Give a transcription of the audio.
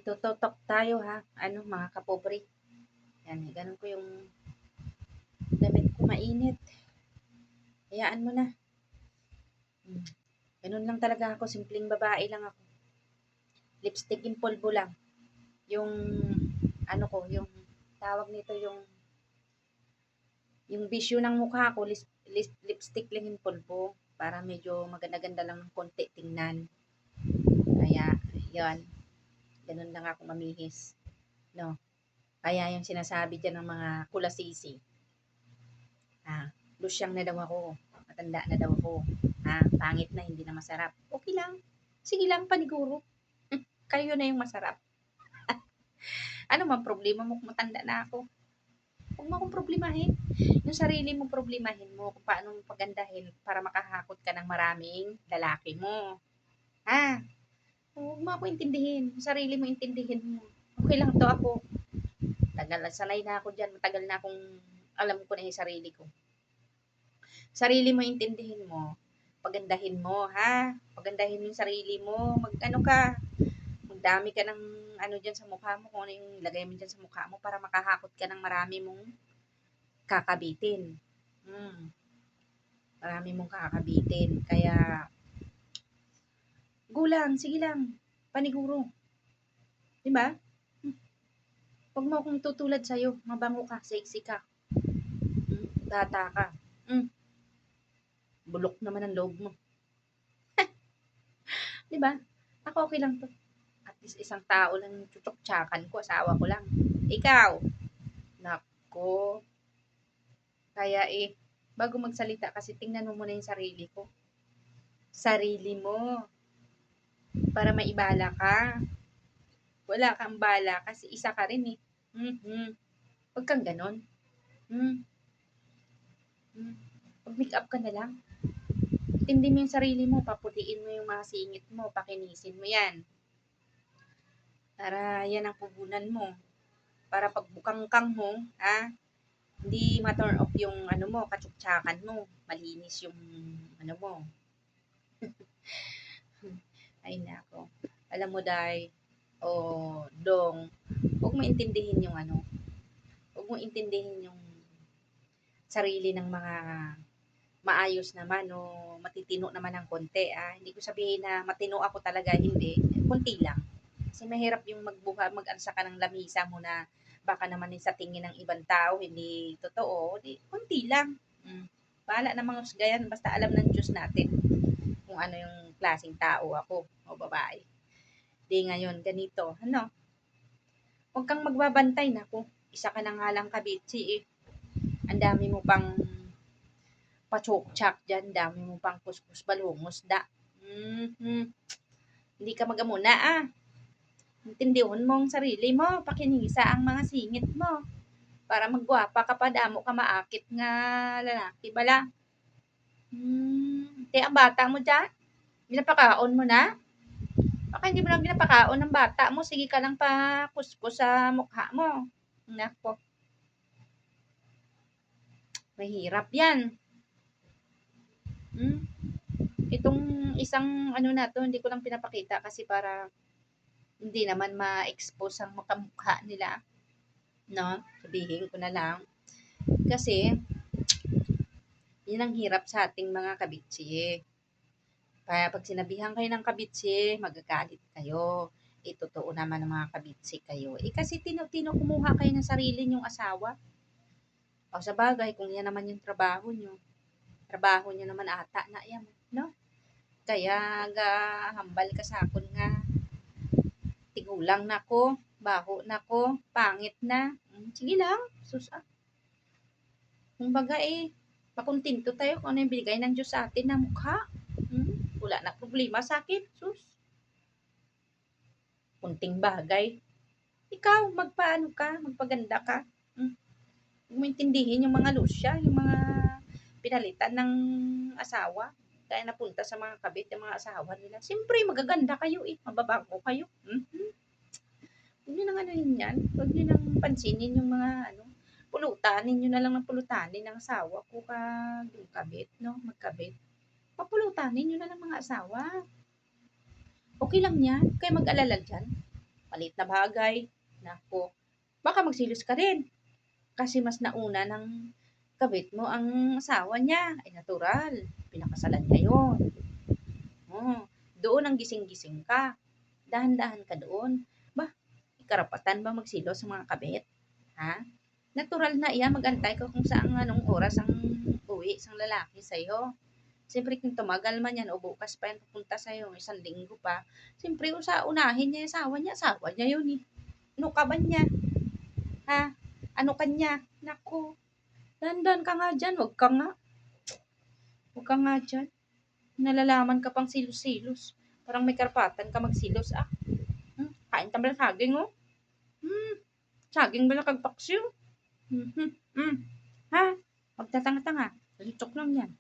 tutok tayo ha, ano mga kapobre. Yan, ganun ko yung damit ko mainit. Hayaan mo na. Hmm. Ganun lang talaga ako, simpleng babae lang ako. Lipstick in polvo lang. Yung ano ko, yung tawag nito yung bisyo ng mukha ko, lipstick lang in polvo para medyo maganda-ganda lang ng konti tingnan. Kaya, yon, ganun lang ako mamihis. No? Kaya yung sinasabi dyan ng mga kulasisi, lusyang na daw ako, matanda na daw ako, pangit na, hindi na masarap. Okay lang. Sige lang, paniguro. Kayo na yung masarap. Ano man problema mo kung matanda na ako? Huwag mo akong problemahin. Yung sarili mo problemahin mo kung paano mo pagandahin para makahakot ka ng maraming lalaki mo. Huwag mo ako intindihin. Yung sarili mo intindihin mo. Okay lang to ako. Sanay na ako dyan. Matagal na akong alam ko na yung sarili ko. Sarili mo intindihin mo. Pagandahin mo, Pagandahin mo yung sarili mo. Mag-ano ka. Magdami ka ng ano dyan sa mukha mo. Kung ano yung lagay mo dyan sa mukha mo para makahakot ka ng marami mong kakabitin. Marami mong kakabitin. Kaya, gulang, sige lang. Paniguro. Diba? Huwag mo akong tutulad sa'yo. Mabango ka, sexy ka. Bata ka. Bulok naman ang loob mo. Diba? Ako okay lang to. At least isang tao lang tutok-tsakan ko. Asawa ko lang. Ikaw. Nako. Kaya bago magsalita kasi tingnan mo muna yung sarili ko. Sarili mo. Para maibala ka. Wala kang bala kasi isa ka rin eh. Huwag kang ganon. Mag-make up ka na lang. Tindi mo yung sarili mo, paputiin mo yung mga singit mo, pakinisin mo yan. Para yan ang puhunan mo. Para pag bukang-kang mo, hindi ma-turn off yung ano mo, katsuktsakan mo. Malinis yung ano mo. Ay nako. Alam mo Day, Dong, huwag mo intindihin yung ano. Huwag mo intindihin yung sarili ng mga maayos naman o matitino naman ng konti. Hindi ko sabihin na matino ako talaga, hindi. Konti lang. Kasi mahirap yung mag-ansa ka ng lamisa mo na baka naman sa tingin ng ibang tao, hindi totoo. Konti lang. Bahala na mga husgayan, basta alam ng Diyos natin kung ano yung klaseng tao ako o babae. Di ngayon, ganito. Huwag kang magbabantay na kung isa ka na nga lang kabitsi Ang dami mo pang pachok-chak dyan, dami mo pang kuskus balungos da. Hindi ka magamuna Intindihon mo ang sarili mo, pakinisa ang mga singit mo. Para magwapa ka pa, damo ka maakit nga lalaki bala. Ang bata mo dyan, ginapakaon mo na? Baka hindi mo lang ginapakaon ng bata mo, sige ka lang pa kuskus sa mukha mo. Nako. Mahirap yan. Itong isang ano na to, hindi ko lang pinapakita kasi para hindi naman ma-expose ang mukha nila. No? Sabihin ko na lang. Kasi, yun ang hirap sa ating mga kabitsi. Kaya pag sinabihan kayo ng kabitsi, magagalit kayo. Totoo naman ng mga kabitsi kayo. Kasi tino-tino kumuha kayo ng sarili nyong asawa. O sa bagay, kung yan naman yung trabaho nyo naman ata na yan, no? Kaya hambal ka sa akon nga, tigulang na ko, baho na ko, pangit na. Sige lang, sus Kumbaga makuntinto tayo kung ano yung binigay ng Diyos sa atin na mukha. Wala na problema sa akin, sus. Kunting bagay. Ikaw, magpaganda ka. Huwag mo intindihin yung mga lusya, yung mga pinalitan ng asawa. Kaya napunta sa mga kabit, yung mga asawa nila. Siyempre, magaganda kayo mababago kayo. Huwag nyo nang anuhin yan. Huwag nyo nang pansinin yung mga pulutanin nyo na lang ng pulutanin ng asawa ko yung kabit, no? Magkabit. Papulutanin nyo na lang mga asawa. Okay lang yan. Kaya mag-alala dyan. maliit na bagay, naku, baka magselos ka rin. Kasi mas nauna ng kabit mo ang asawa niya. Ay natural, pinakasalan niya yun. Doon ang gising-gising ka. Dahan-dahan ka doon. Ba, karapatan ba magselos sa mga kabit? Ha? Natural na iyan, magantay ka kung saan anong oras ang uwi isang lalaki sa'yo. Siyempre kung tumagal man yan o bukas pa yan pupunta sa'yo, isang linggo pa, siyempre unahin niya yung asawa niya yun eh. Ano ka ba niya? Ha? Ano kanya? Naku, dandan ka nga dyan, wag ka nga dyan. Nalalaman ka pang silos-silos. Parang may karapatan ka magsilos ah. Kain ka ba ng saging oh? Saging ba nakagpaksiw? Ha? Magtatanga-tanga. Lutok lang yan.